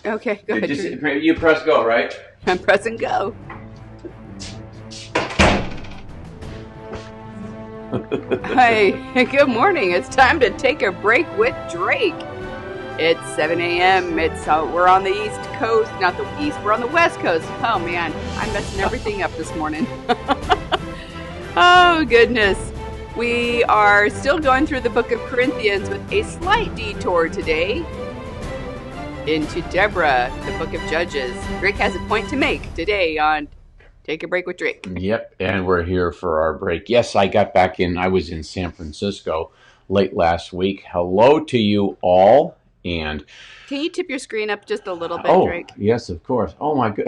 Okay, go ahead. You press go, right? I'm pressing go. Hi, good morning. It's time to take a break with Drake. It's 7 a.m. We're on the East Coast, not the East. We're on the West Coast. Oh man, I'm messing everything up this morning. Oh goodness. We are still going through the book of Corinthians with a slight detour today into Deborah, the book of Judges. Drake has a point to make today on Take a Break with Drake. Yep, and we're here for our break. Yes, I got back in. I was in San Francisco late last week. Hello to you all. And can you tip your screen up just a little bit, Drake? Yes, of course. Oh my god.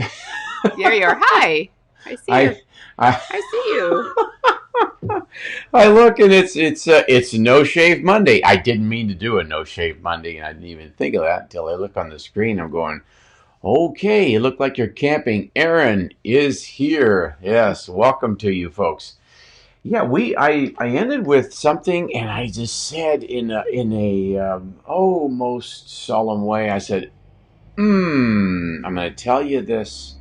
There you are. Hi. I see you. I see you. I look and it's No Shave Monday. I didn't mean to do a No Shave Monday, and I didn't even think of that until I look on the screen. I'm going, okay, you look like you're camping. Aaron is here. Yes, welcome to you folks. Yeah, I ended with something, and I just said in a most solemn way. I said, I'm going to tell you this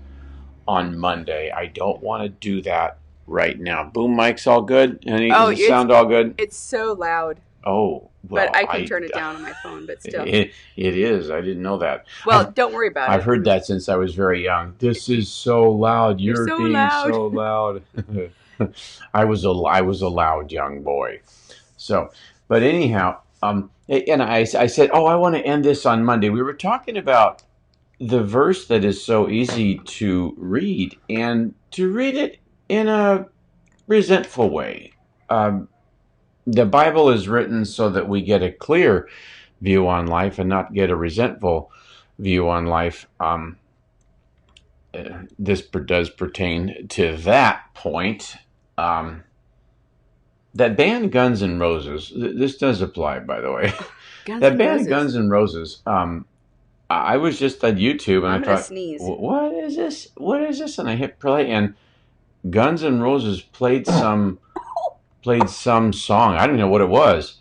on Monday. I don't want to do that right now. Boom mic's all good? Does it sound all good? It's so loud. Oh, well, but I can turn it down on my phone, but still. It is. I didn't know that. Well, don't worry about it. I've heard that since I was very young. This is so loud. You're so being loud. So loud. I was a loud young boy. So, but anyhow, and I said, I want to end this on Monday. We were talking about the verse that is so easy to read, and to read it in a resentful way. The Bible is written so that we get a clear view on life and not get a resentful view on life. This does pertain to that point. That band Guns N' Roses, this does apply, by the way. That band Guns N' Roses, I was just on YouTube and I thought, sneeze. What is this? What is this? And I hit play, and Guns N' Roses played some song. I don't know what it was,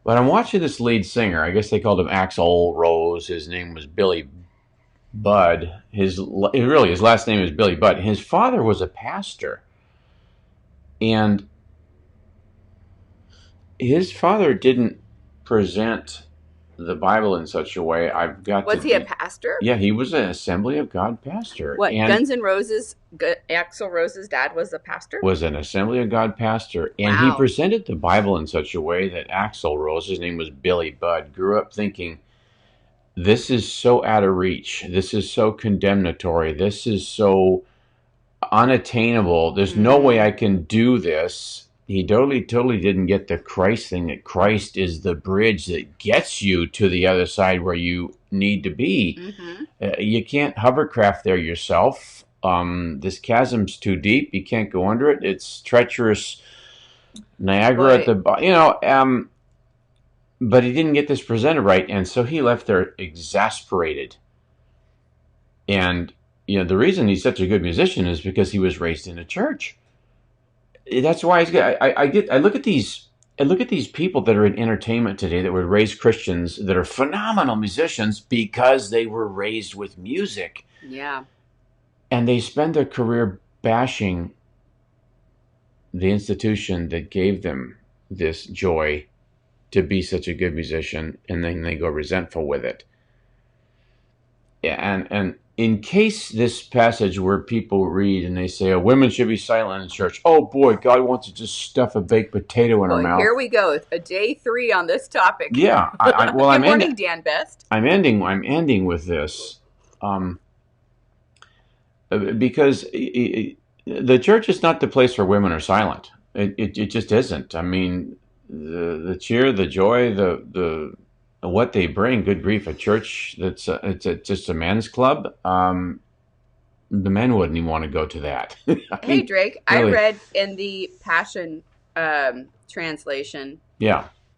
but I'm watching this lead singer. I guess they called him Axl Rose. His name was Billy Budd. His last name is Billy Budd. His father was a pastor, and his father didn't present the Bible in such a way. Was he a pastor? Yeah, he was an Assembly of God pastor. What, Guns N' Roses, Axl Rose's dad was a pastor? Was an Assembly of God pastor. And He presented the Bible in such a way that Axl Rose, his name was Billy Budd, grew up thinking, this is so out of reach. This is so condemnatory. This is so unattainable. There's no way I can do this. He totally didn't get the Christ thing, that Christ is the bridge that gets you to the other side where you need to be. Mm-hmm. You can't hovercraft there yourself. This chasm's too deep. You can't go under it. It's treacherous Niagara at the bottom. But he didn't get this presented right, and so he left there exasperated. And the reason he's such a good musician is because he was raised in a church. That's why I look at these people that are in entertainment today that were raised Christians that are phenomenal musicians because they were raised with music. Yeah. And they spend their career bashing the institution that gave them this joy to be such a good musician, and then they go resentful with it. Yeah, and in case this passage where people read and they say, women should be silent in church. Oh boy, God wants to just stuff a baked potato in her mouth. Here we go, a day 3 on this topic. Yeah, Good morning, Dan Best. I'm ending with this, because the church is not the place where women are silent. It just isn't. I mean, the cheer, the joy, the what they bring, good grief, a church that's just a men's club, the men wouldn't even want to go to that. Hey, Drake, really? I read in the Passion translation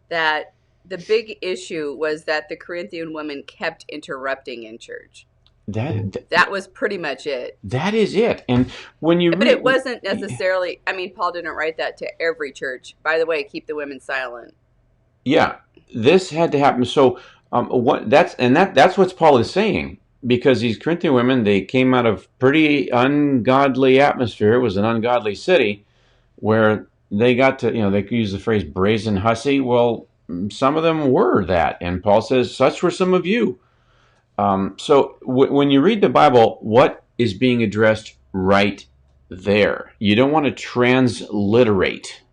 that the big issue was that the Corinthian women kept interrupting in church. That was pretty much it. That is it. And when you But it wasn't necessarily, Paul didn't write that to every church. By the way, keep the women silent. Yeah. This had to happen. So that's what Paul is saying. because these Corinthian women, they came out of pretty ungodly atmosphere. It was an ungodly city where they got to, they could use the phrase brazen hussy. Well, some of them were that. And Paul says, such were some of you. So when you read the Bible, what is being addressed right there? You don't want to transliterate.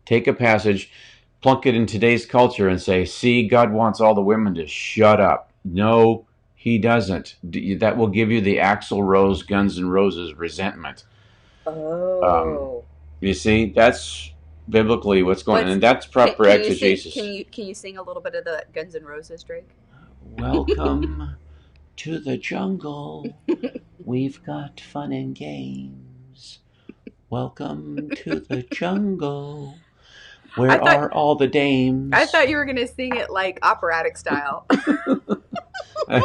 Take a passage, plunk it in today's culture and say, see, God wants all the women to shut up. No, he doesn't. That will give you the Axl Rose, Guns N' Roses resentment. Oh. You see, that's biblically what's going on, and that's proper exegesis. Can you sing a little bit of the Guns N' Roses, Drake? Welcome to the jungle. We've got fun and games. Welcome to the jungle. Where are all the dames? I thought you were going to sing it like operatic style.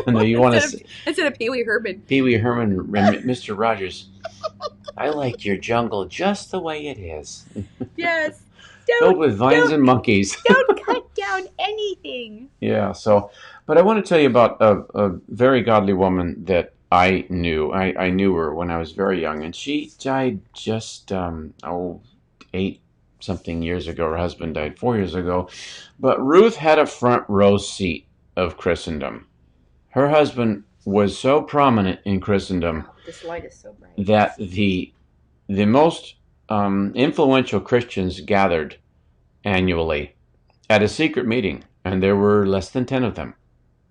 No, you want to instead of Pee Wee Herman. Pee Wee Herman, Mr. Rogers. I like your jungle just the way it is. Yes. Filled with vines and monkeys. Don't cut down anything. Yeah. So, but I want to tell you about a very godly woman that I knew. I knew her when I was very young, and she died just 8-something years ago. Her husband died 4 years ago. But Ruth had a front row seat of Christendom. Her husband was so prominent in Christendom. This light is so bright. That the most influential Christians gathered annually at a secret meeting, and there were less than 10 of them.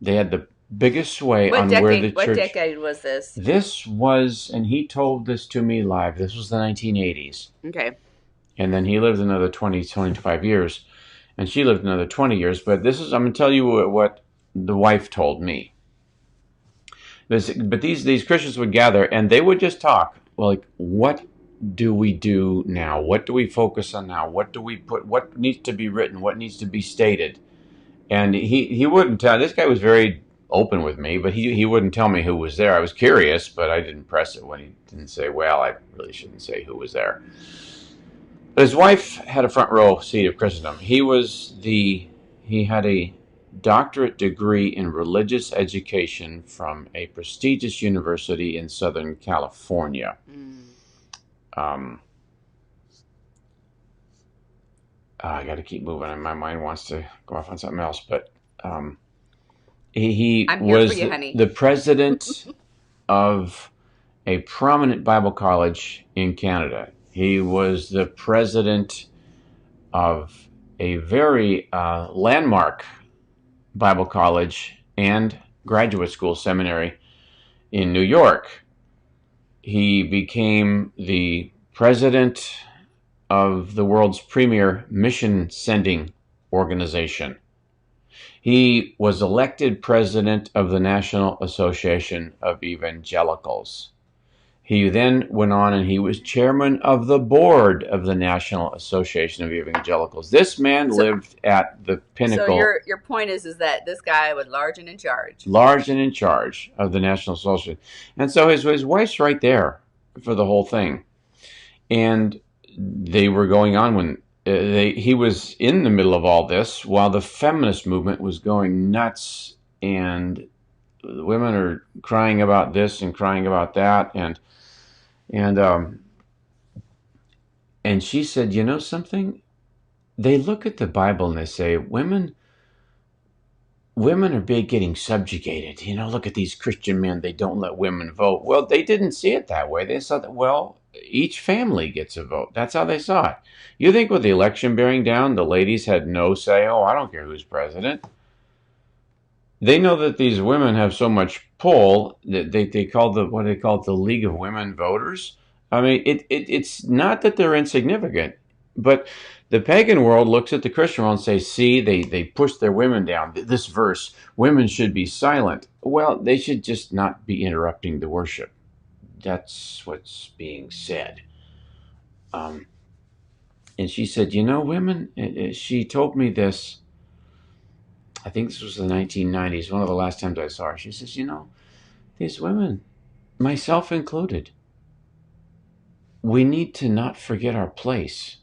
They had the biggest sway on where the church... What decade was this? This was, and he told this to me live, this was the 1980s. Okay. And then he lived another 25 years, and she lived another 20 years. But this is, I'm going to tell you what the wife told me. But these Christians would gather, and they would just talk. Well, like, what do we do now? What do we focus on now? What do we put? What needs to be written? What needs to be stated? And he wouldn't tell. This guy was very open with me, but he wouldn't tell me who was there. I was curious, but I didn't press it when he didn't say, well, I really shouldn't say who was there. But his wife had a front row seat of Christendom. He had a doctorate degree in religious education from a prestigious university in Southern California. I got to keep moving, and my mind wants to go off on something else. But he was the president of a prominent Bible college in Canada. He was the president of a very landmark Bible college and graduate school seminary in New York. He became the president of the world's premier mission sending organization. He was elected president of the National Association of Evangelicals. He then went on and he was chairman of the board of the National Association of Evangelicals. This man lived at the pinnacle. So your point is that this guy was large and in charge. Large and in charge of the National Association. And so his wife's right there for the whole thing. And they were going on when he was in the middle of all this while the feminist movement was going nuts, and the women are crying about this and crying about that, and she said, you know something? They look at the Bible and they say, women are getting subjugated. You know, look at these Christian men. They don't let women vote. Well, they didn't see it that way. They saw that, well, each family gets a vote. That's how they saw it. You think with the election bearing down, the ladies had no say, oh, I don't care who's president. They know that these women have so much pull that they call the League of Women Voters. I mean, it's not that they're insignificant, but the pagan world looks at the Christian world and says, see, they push their women down. This verse, women should be silent. Well, they should just not be interrupting the worship. That's what's being said. And she said, you know, women, she told me this, I think this was the 1990s, one of the last times I saw her. She says, you know, these women, myself included, we need to not forget our place.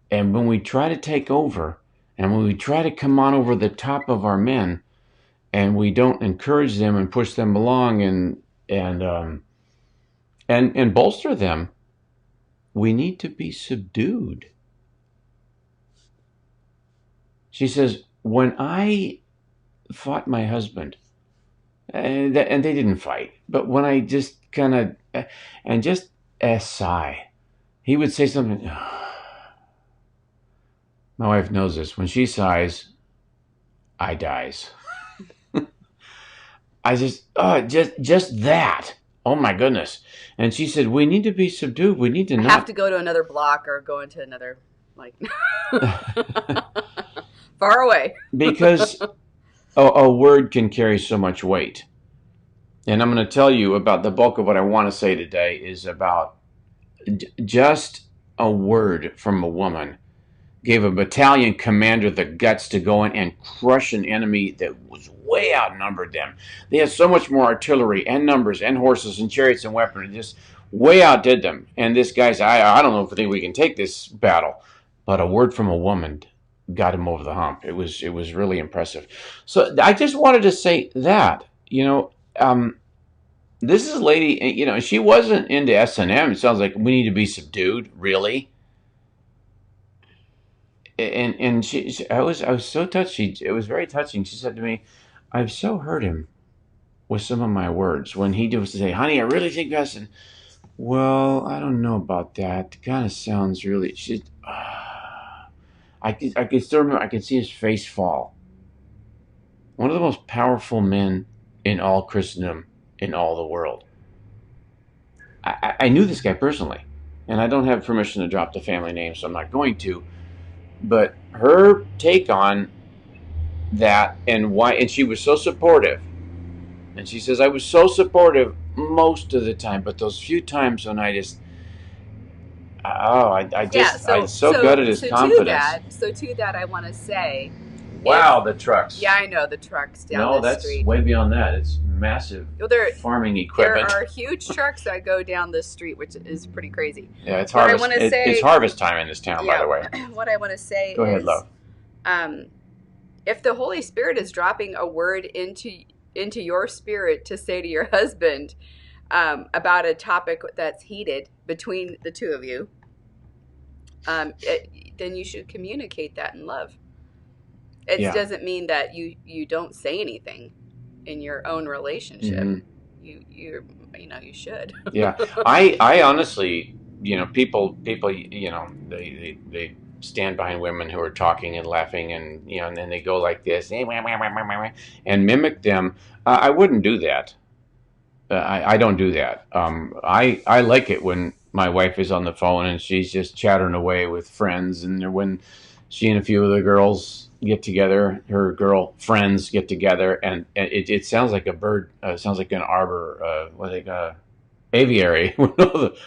And when we try to take over, and when we try to come on over the top of our men and we don't encourage them and push them along and bolster them, we need to be subdued. She says, when I fought my husband, and they didn't fight, but when I just kind of, and just a sigh, he would say something. My wife knows this. When she sighs, I dies. I just that. Oh my goodness. And she said, we need to be subdued. We need to not have to go to another block or go into another, far away. Because a word can carry so much weight. And I'm going to tell you about the bulk of what I want to say today is about just a word from a woman gave a battalion commander the guts to go in and crush an enemy that was way outnumbered them. They had so much more artillery and numbers and horses and chariots and weaponry, just way outdid them. And this guy said, I don't know if I think we can take this battle. But a word from a woman got him over the hump. It was really impressive. So I just wanted to say that, this is a lady, she wasn't into S&M. It sounds like we need to be subdued, really. And I was so touched. It was very touching. She said to me, I've so hurt him with some of my words when he was to say, honey, I really think that's, well, I don't know about that. It kind of sounds really, I could still remember, I could see his face fall. One of the most powerful men in all Christendom, in all the world. I knew this guy personally, and I don't have permission to drop the family name, so I'm not going to. But her take on that and why, and she was so supportive. And she says, I was so supportive most of the time, but those few times when I just, I'm so good at his confidence. To that, I want to say, wow, the trucks. Yeah, I know the trucks down the street. No, that's way beyond that. It's massive farming equipment. There are huge trucks that go down this street, which is pretty crazy. Yeah, it's harvest. It's harvest time in this town, by the way. What I want to say Go ahead, love. If the Holy Spirit is dropping a word into your spirit to say to your husband about a topic that's heated between the two of you, then you should communicate that in love. It doesn't mean that you don't say anything in your own relationship. Mm-hmm. You should. Yeah, I honestly, people, they stand behind women who are talking and laughing and and then they go like this and mimic them. I wouldn't do that. I don't do that. I like it when my wife is on the phone and she's just chattering away with friends, and when she and a few of the girls get together, her girl friends get together, and it sounds like a bird. Sounds like an arbor. Aviary. When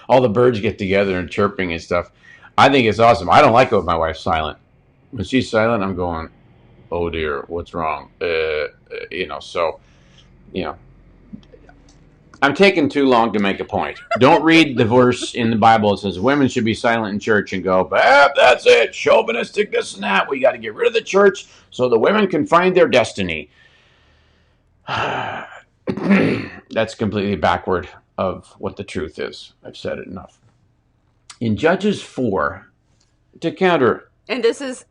all the birds get together and chirping and stuff. I think it's awesome. I don't like it when my wife's silent. When she's silent, I'm going, oh dear, what's wrong? I'm taking too long to make a point. Don't read the verse in the Bible that says women should be silent in church and go, that's it, chauvinistic, this and that. We got to get rid of the church so the women can find their destiny. That's completely backward of what the truth is. I've said it enough. In Judges 4, to counter... And this is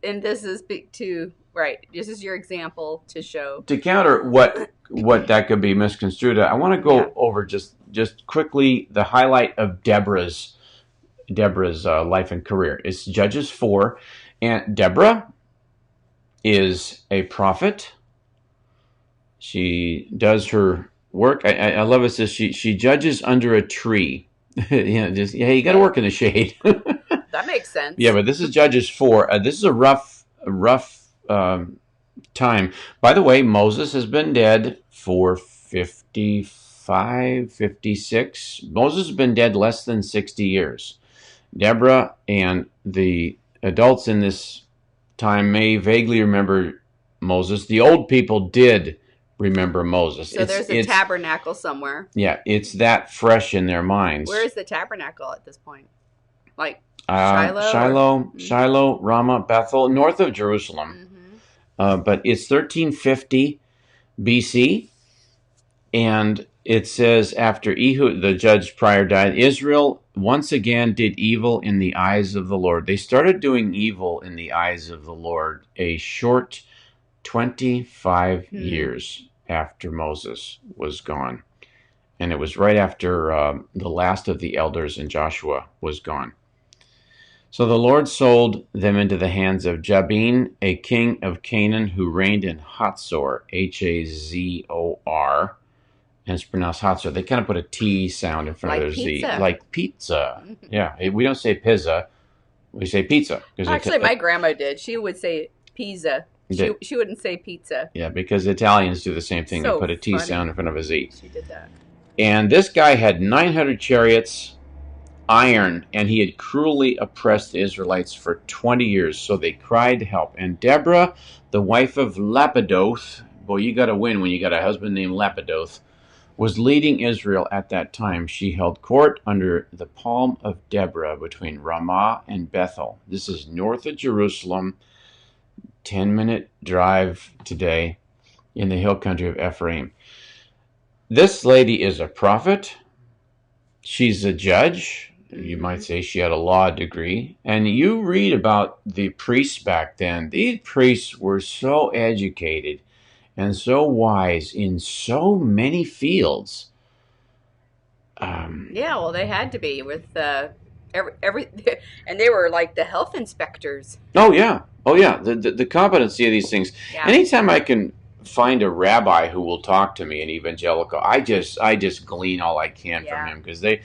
to... Right. This is your example to show. To counter what that could be misconstrued, I want to go over just quickly the highlight of Deborah's life and career. It's Judges 4, and Deborah is a prophet. She does her work. I love it. Says she judges under a tree. You got to work in the shade. That makes sense. Yeah, but this is Judges 4. This is a rough time. By the way, Moses has been dead for 55, 56. Moses has been dead less than 60 years. Deborah and the adults in this time may vaguely remember Moses. The old people did remember Moses. So there's a tabernacle somewhere. Yeah, it's that fresh in their minds. Where is the tabernacle at this point? Like Shiloh, Ramah, Bethel, north of Jerusalem. Mm-hmm. But it's 1350. BC. And it says, after Ehud, the judge prior, died, Israel once again did evil in the eyes of the Lord. They started doing evil in the eyes of the Lord a short 25 years after Moses was gone. And it was right after the last of the elders and Joshua was gone. So the Lord sold them into the hands of Jabin, a king of Canaan, who reigned in Hatzor, Hazor, and it's pronounced Hatzor. They kind of put a T sound in front of their Z, like pizza. Yeah, we don't say pizza, we say pizza. Actually, my grandma did. She would say pizza. She wouldn't say pizza. Yeah, because Italians do the same thing. They put a T sound in front of a Z. She did that. And this guy had 900 chariots, iron, and he had cruelly oppressed the Israelites for 20 years. So they cried to help. And Deborah, the wife of Lapidoth, boy, you got to win when you got a husband named Lapidoth, was leading Israel at that time. She held court under the palm of Deborah between Ramah and Bethel. This is north of Jerusalem, 10-minute drive today in the hill country of Ephraim. This lady is a prophet. She's a judge. You might say she had a law degree. And you read about the priests back then. These priests were so educated and so wise in so many fields. Yeah, well, they had to be with every and they were like the health inspectors. Oh yeah, the competency of these things. Yeah. Anytime I can find a rabbi who will talk to me, an evangelical, I just glean all I can from him, because they're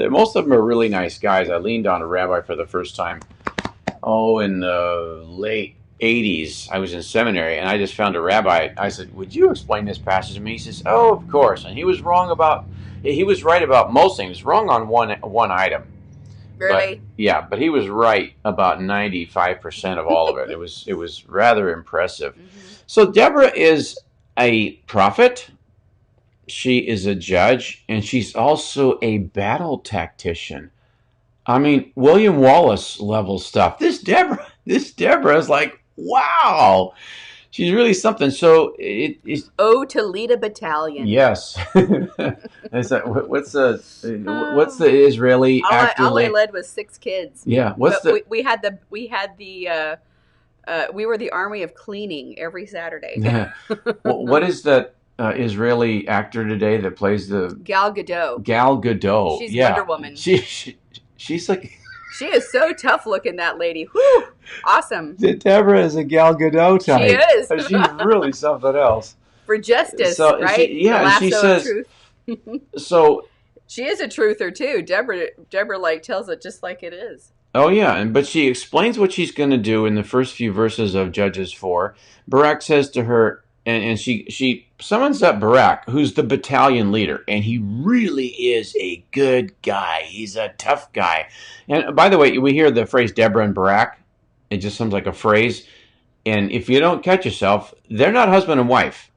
most of them are really nice guys. I leaned on a rabbi for the first time in the late 80s. I was in seminary, and I just found a rabbi. I said, "Would you explain this passage to me?" He says, "Oh, of course." And he was right about most things. Wrong on one item. Really? But he was right about 95% of all of it. It was rather impressive. Mm-hmm. So Deborah is a prophet. She is a judge, and she's also a battle tactician. I mean, William Wallace level stuff. This Deborah is like, wow. She's really something. So to lead a battalion. Yes. What's the Israeli actor? All I led was 6 kids. Yeah. We were the army of cleaning every Saturday. Yeah. What is that Israeli actor today that plays the Gal Gadot? Gal Gadot. She's Wonder Woman. She's like. She is so tough looking, that lady. Whew, awesome. Deborah is a Gal Gadot type. She is. She's really something else. For justice, right? She says. Truth. So. She is a truther too. Deborah tells it just like it is. Oh yeah, but she explains what she's going to do in the first few verses of Judges 4. Barak says to her, and she summons up Barak, who's the battalion leader, and he really is a good guy. He's a tough guy. And by the way, we hear the phrase Deborah and Barak. It just sounds like a phrase. And if you don't catch yourself, they're not husband and wife.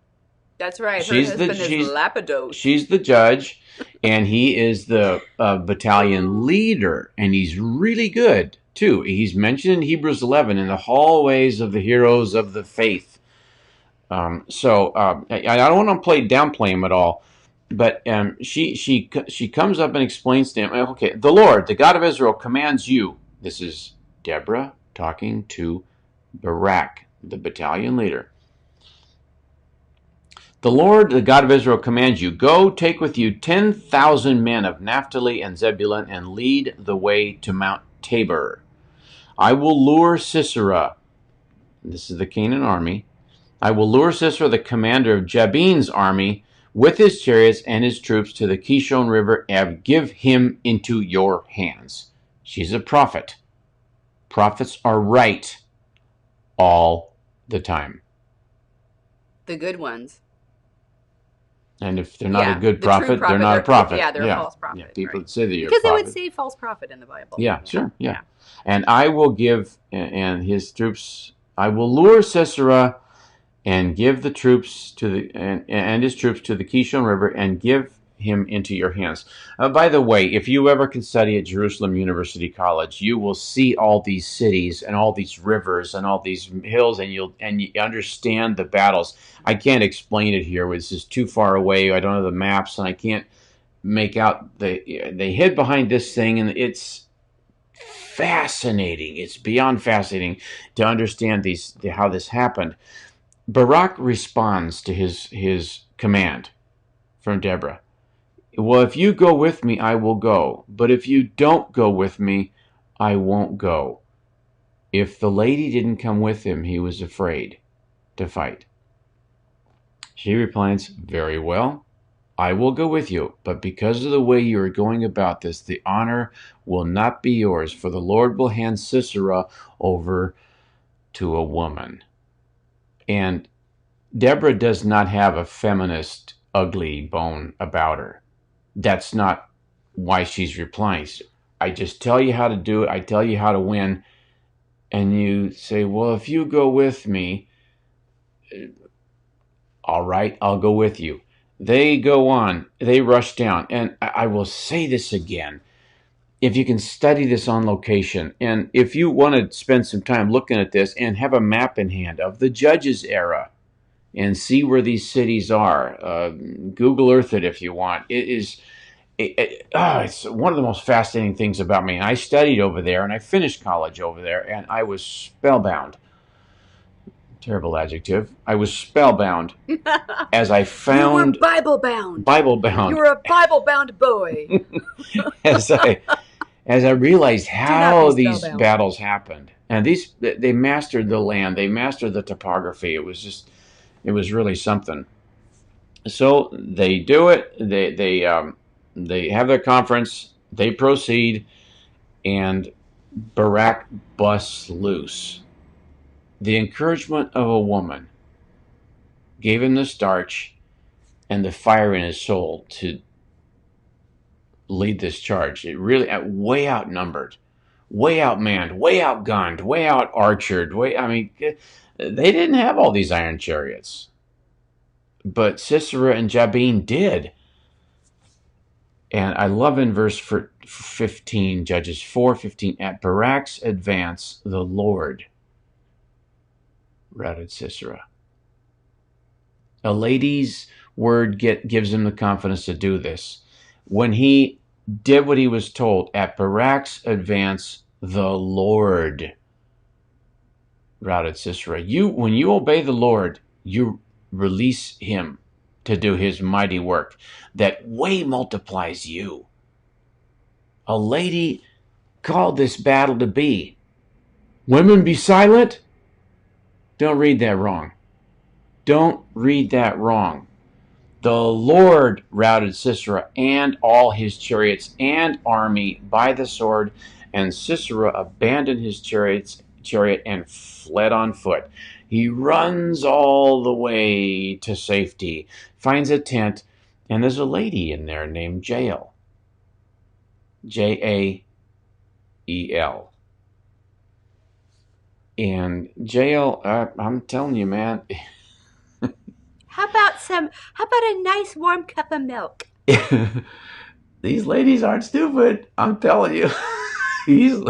That's right. Her husband is Lapidoth. She's the judge, and he is the battalion leader, and he's really good, too. He's mentioned in Hebrews 11 in the hallways of the heroes of the faith. I don't want to downplay him at all, but she comes up and explains to him, okay, the Lord, the God of Israel, commands you. This is Deborah talking to Barak, the battalion leader. The Lord, the God of Israel, commands you, go take with you 10,000 men of Naphtali and Zebulun and lead the way to Mount Tabor. I will lure Sisera, this is the Canaan army, I will lure Sisera, the commander of Jabin's army, with his chariots and his troops to the Kishon River, and give him into your hands. She's a prophet. Prophets are right all the time. The good ones. And if they're not a good prophet, they're not a prophet. Yeah, they're a false prophet. Yeah, people would say that you're because a prophet. They would say false prophet in the Bible. Yeah, sure. Yeah. And I will give, and his troops, I will lure Sisera and give the troops to the and his troops to the Kishon River and give him into your hands. By the way, if you ever can study at Jerusalem University College, you will see all these cities and all these rivers and all these hills, and you understand the battles. I can't explain it here. This is too far away. I don't have the maps, and I can't make out. They hid behind this thing, and it's fascinating. It's beyond fascinating to understand how this happened. Barak responds to his command from Deborah. Well, if you go with me, I will go. But if you don't go with me, I won't go. If the lady didn't come with him, he was afraid to fight. She replies, very well, I will go with you. But because of the way you are going about this, the honor will not be yours, for the Lord will hand Sisera over to a woman. And Deborah does not have a feminist, ugly bone about her. That's not why she's replying. I just tell you how to do it. I tell you how to win. And you say, well, if you go with me, all right, I'll go with you. They go on. They rush down. And I will say this again. If you can study this on location, and if you want to spend some time looking at this and have a map in hand of the Judges era and see where these cities are, Google Earth it if you want. It's one of the most fascinating things about me. I studied over there, and I finished college over there, and I was spellbound. Terrible adjective. I was spellbound as I found... You were Bible-bound. Bible-bound. You were a Bible-bound boy. as I realized how these battles happened. And they mastered the land. They mastered the topography. It was really something. So they do it. They have their conference. They proceed. And Barak busts loose. The encouragement of a woman gave him the starch and the fire in his soul to lead this charge. It really, way outnumbered, way outmanned, way outgunned, way out archered. They didn't have all these iron chariots, but Sisera and Jabin did. And I love in verse 15, Judges 4:15, at Barak's advance, the Lord routed Sisera. A lady's word gives him the confidence to do this. When he did what he was told, at Barak's advance, the Lord routed Sisera. When you obey the Lord, you release him to do his mighty work that way multiplies you. A lady called this battle to be. Women, be silent. Don't read that wrong. Don't read that wrong. The Lord routed Sisera and all his chariots and army by the sword, and Sisera abandoned his chariot and fled on foot. He runs all the way to safety, finds a tent, and there's a lady in there named Jael. Jael. And Jael, I'm telling you, man. How about a nice warm cup of milk? These ladies aren't stupid. I'm telling you. These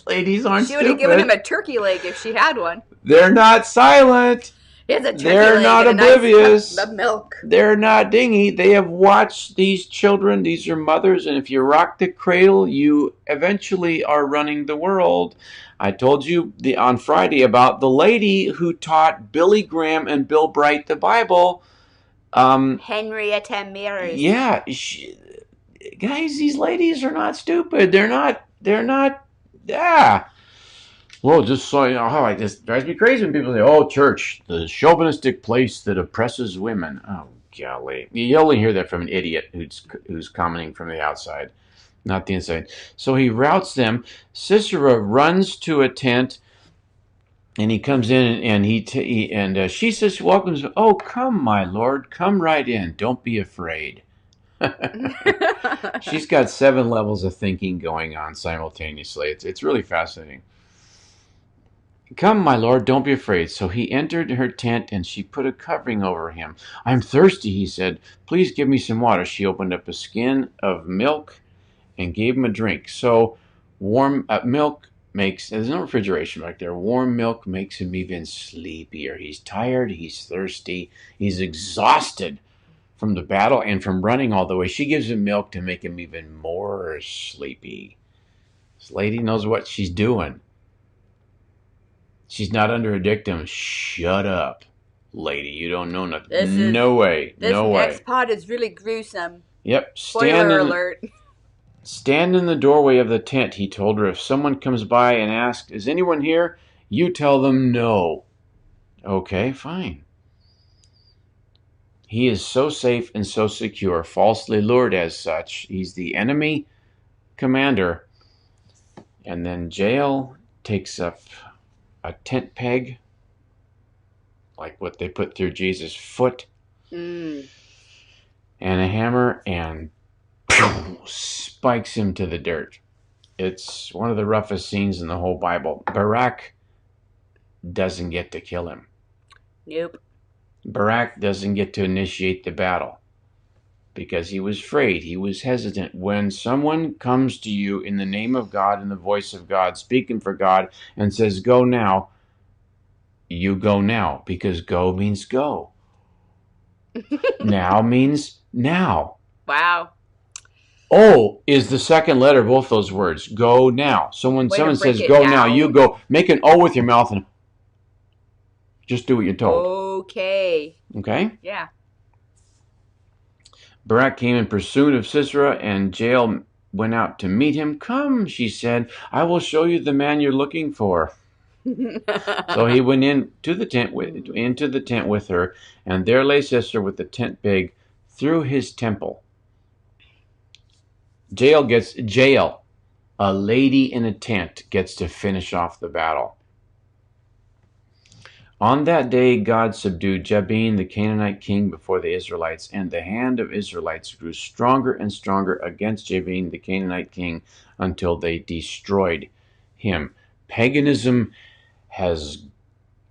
ladies aren't stupid. She would have given him a turkey leg if she had one. They're not silent. They're not oblivious. The milk. They're not dingy. They have watched these children. These are mothers. And if you rock the cradle, you eventually are running the world. I told you on Friday about the lady who taught Billy Graham and Bill Bright the Bible. Henrietta Mears. Yeah. Guys, these ladies are not stupid. They're not. Well, just so you know, it just drives me crazy when people say, oh, church, the chauvinistic place that oppresses women. Oh, golly. You only hear that from an idiot who's commenting from the outside, not the inside. So he routs them. Sisera runs to a tent, and he comes in, and she says, welcomes him. Oh, come, my lord. Come right in. Don't be afraid. She's got 7 levels of thinking going on simultaneously. It's really fascinating. Come, my lord, don't be afraid. So he entered her tent, and she put a covering over him. I'm thirsty, he said. Please give me some water. She opened up a skin of milk and gave him a drink. So warm milk makes, there's no refrigeration back there. Warm milk makes him even sleepier. He's tired, he's thirsty, he's exhausted from the battle and from running all the way. She gives him milk to make him even more sleepy. This lady knows what she's doing. She's not under a dictum. Shut up, lady. You don't know nothing. No way. This next part is really gruesome. Yep. Spoiler alert. Stand in the doorway of the tent, he told her. If someone comes by and asks, is anyone here? You tell them no. Okay, fine. He is so safe and so secure, falsely lured as such. He's the enemy commander. And then Jael takes up a tent peg, like what they put through Jesus' foot, and a hammer, and spikes him to the dirt. It's one of the roughest scenes in the whole Bible. Barak doesn't get to kill him. Nope. Barak doesn't get to initiate the battle because he was afraid. He was hesitant. When someone comes to you in the name of God, in the voice of God, speaking for God, and says, go now, you go now, because go means go. Now means now. Wow. O is the second letter of both those words. Go now. Someone says go now, you go. Make an O with your mouth and just do what you're told. Okay. Okay? Yeah. Barak came in pursuit of Sisera, and Jael went out to meet him. Come, she said, I will show you the man you're looking for. So he went into the tent with her, and there lay Sisera with the tent peg through his temple. Jael, a lady in a tent, gets to finish off the battle. On that day, God subdued Jabin, the Canaanite king, before the Israelites, and the hand of Israelites grew stronger and stronger against Jabin, the Canaanite king, until they destroyed him. Paganism has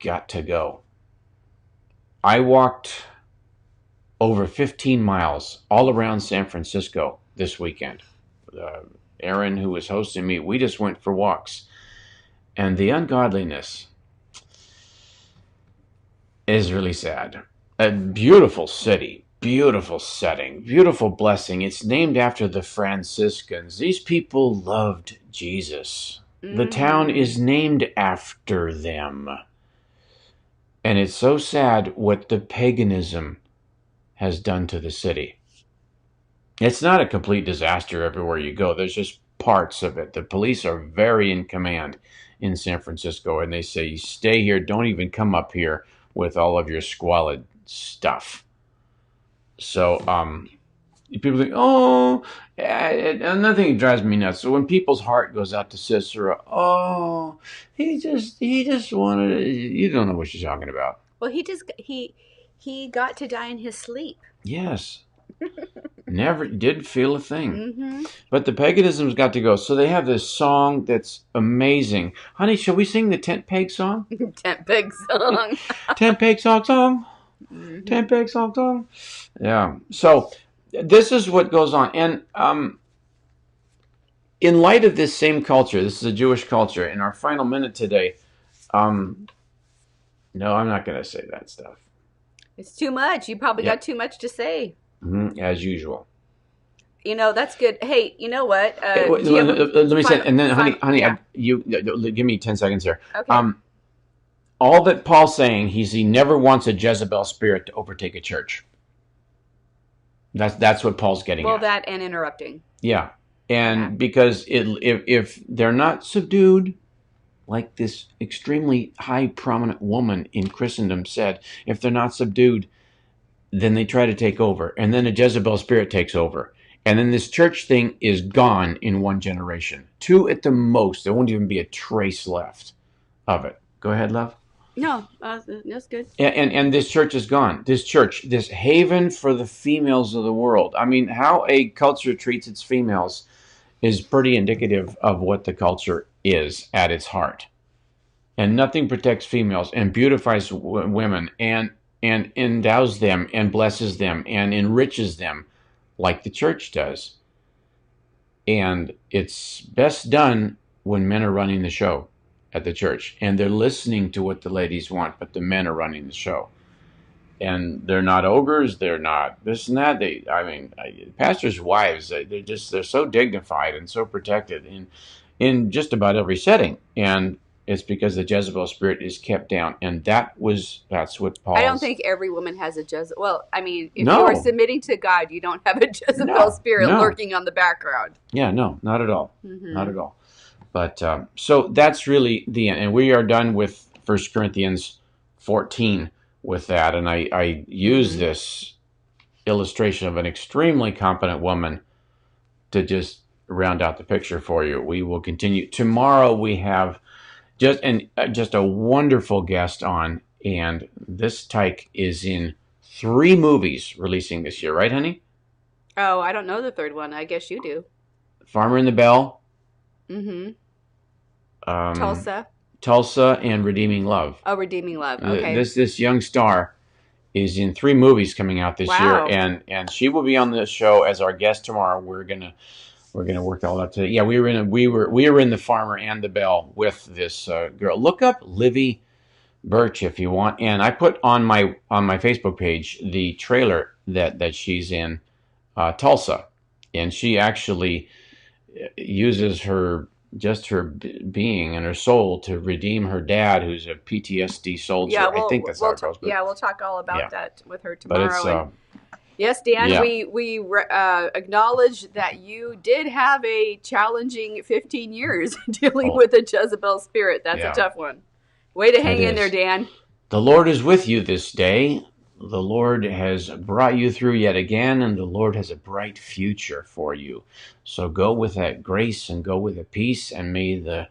got to go. I walked over 15 miles all around San Francisco this weekend. Aaron, who was hosting me, we just went for walks. And the ungodliness is really sad. A beautiful city, beautiful setting, beautiful blessing. It's named after the Franciscans. These people loved Jesus. The town is named after them. And it's so sad what the paganism has done to the city. It's not a complete disaster everywhere you go. There's just parts of it. The police are very in command in San Francisco, and they say, stay here, don't even come up here with all of your squalid stuff. So, people think, another thing that drives me nuts. So when people's heart goes out to Sisera, he just wanted, you don't know what you're talking about. Well, he got to die in his sleep. Yes. Never did feel a thing. But the paganism's got to go. So they have this song that's amazing. Honey, shall we sing the tent peg song? Tent peg song. Tent peg song. Tent peg song. Yeah. So this is what goes on. And in light of this same culture, this is a Jewish culture, in our final minute today, no, I'm not going to say that stuff. It's too much. You probably got too much to say. As usual. You know, that's good. Hey, you know what? Let me say, and then, honey, you give me 10 seconds here. Okay. All that Paul's saying, he never wants a Jezebel spirit to overtake a church. That's what Paul's getting at. Well, that and interrupting. Yeah. And because if they're not subdued, like this extremely high prominent woman in Christendom said, if they're not subdued, then they try to take over. And then a Jezebel spirit takes over. And then this church thing is gone in one generation. 2 at the most. There won't even be a trace left of it. Go ahead, love. No, that's good. And this church is gone. This church, this haven for the females of the world. I mean, how a culture treats its females is pretty indicative of what the culture is at its heart. And nothing protects females and beautifies women and endows them and blesses them and enriches them like the church does. And it's best done when men are running the show at the church and they're listening to what the ladies want, but the men are running the show. And they're not ogres, they're not this and that. Pastors' wives, they're so dignified and so protected in just about every setting. And it's because the Jezebel spirit is kept down. And that's what Paul. I don't think every woman has a Jezebel. Well, I mean, if you are submitting to God, you don't have a Jezebel spirit lurking on the background. Yeah, no, not at all. Mm-hmm. Not at all. But so that's really the end. And we are done with 1 Corinthians 14 with that. And I use this illustration of an extremely competent woman to just round out the picture for you. We will continue. Tomorrow we have just a wonderful guest on, and this tyke is in 3 movies releasing this year, right, honey? Oh, I don't know the third one. I guess you do. Farmer in the Bell. Mm-hmm. Tulsa and Redeeming Love. Oh, Redeeming Love. Okay. This young star is in 3 movies coming out this year, and she will be on the show as our guest tomorrow. We're gonna work all that today. Yeah, we were in the Farmer and the Bell with this girl. Look up Livy Birch if you want, and I put on my Facebook page the trailer that she's in Tulsa, and she actually uses her being and her soul to redeem her dad, who's a PTSD soldier. Yeah, I think that's how it goes. We'll talk all about that with her tomorrow. Yes, Dan, we acknowledge that you did have a challenging 15 years dealing with the Jezebel spirit. That's a tough one. Way to hang in there, Dan. The Lord is with you this day. The Lord has brought you through yet again, and the Lord has a bright future for you. So go with that grace and go with the peace, and may the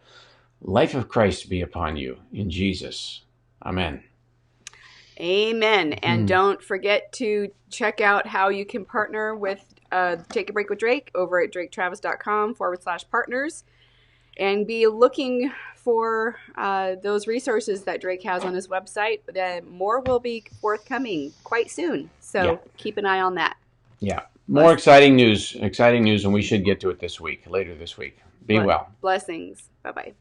life of Christ be upon you. In Jesus. Amen. Amen. And don't forget to check out how you can partner with Take a Break with Drake over at draketravis.com/partners, and be looking for those resources that Drake has on his website. Then more will be forthcoming quite soon. So keep an eye on that. Yeah. More exciting news, and we should get to it later this week. Be well. Blessings. Bye-bye.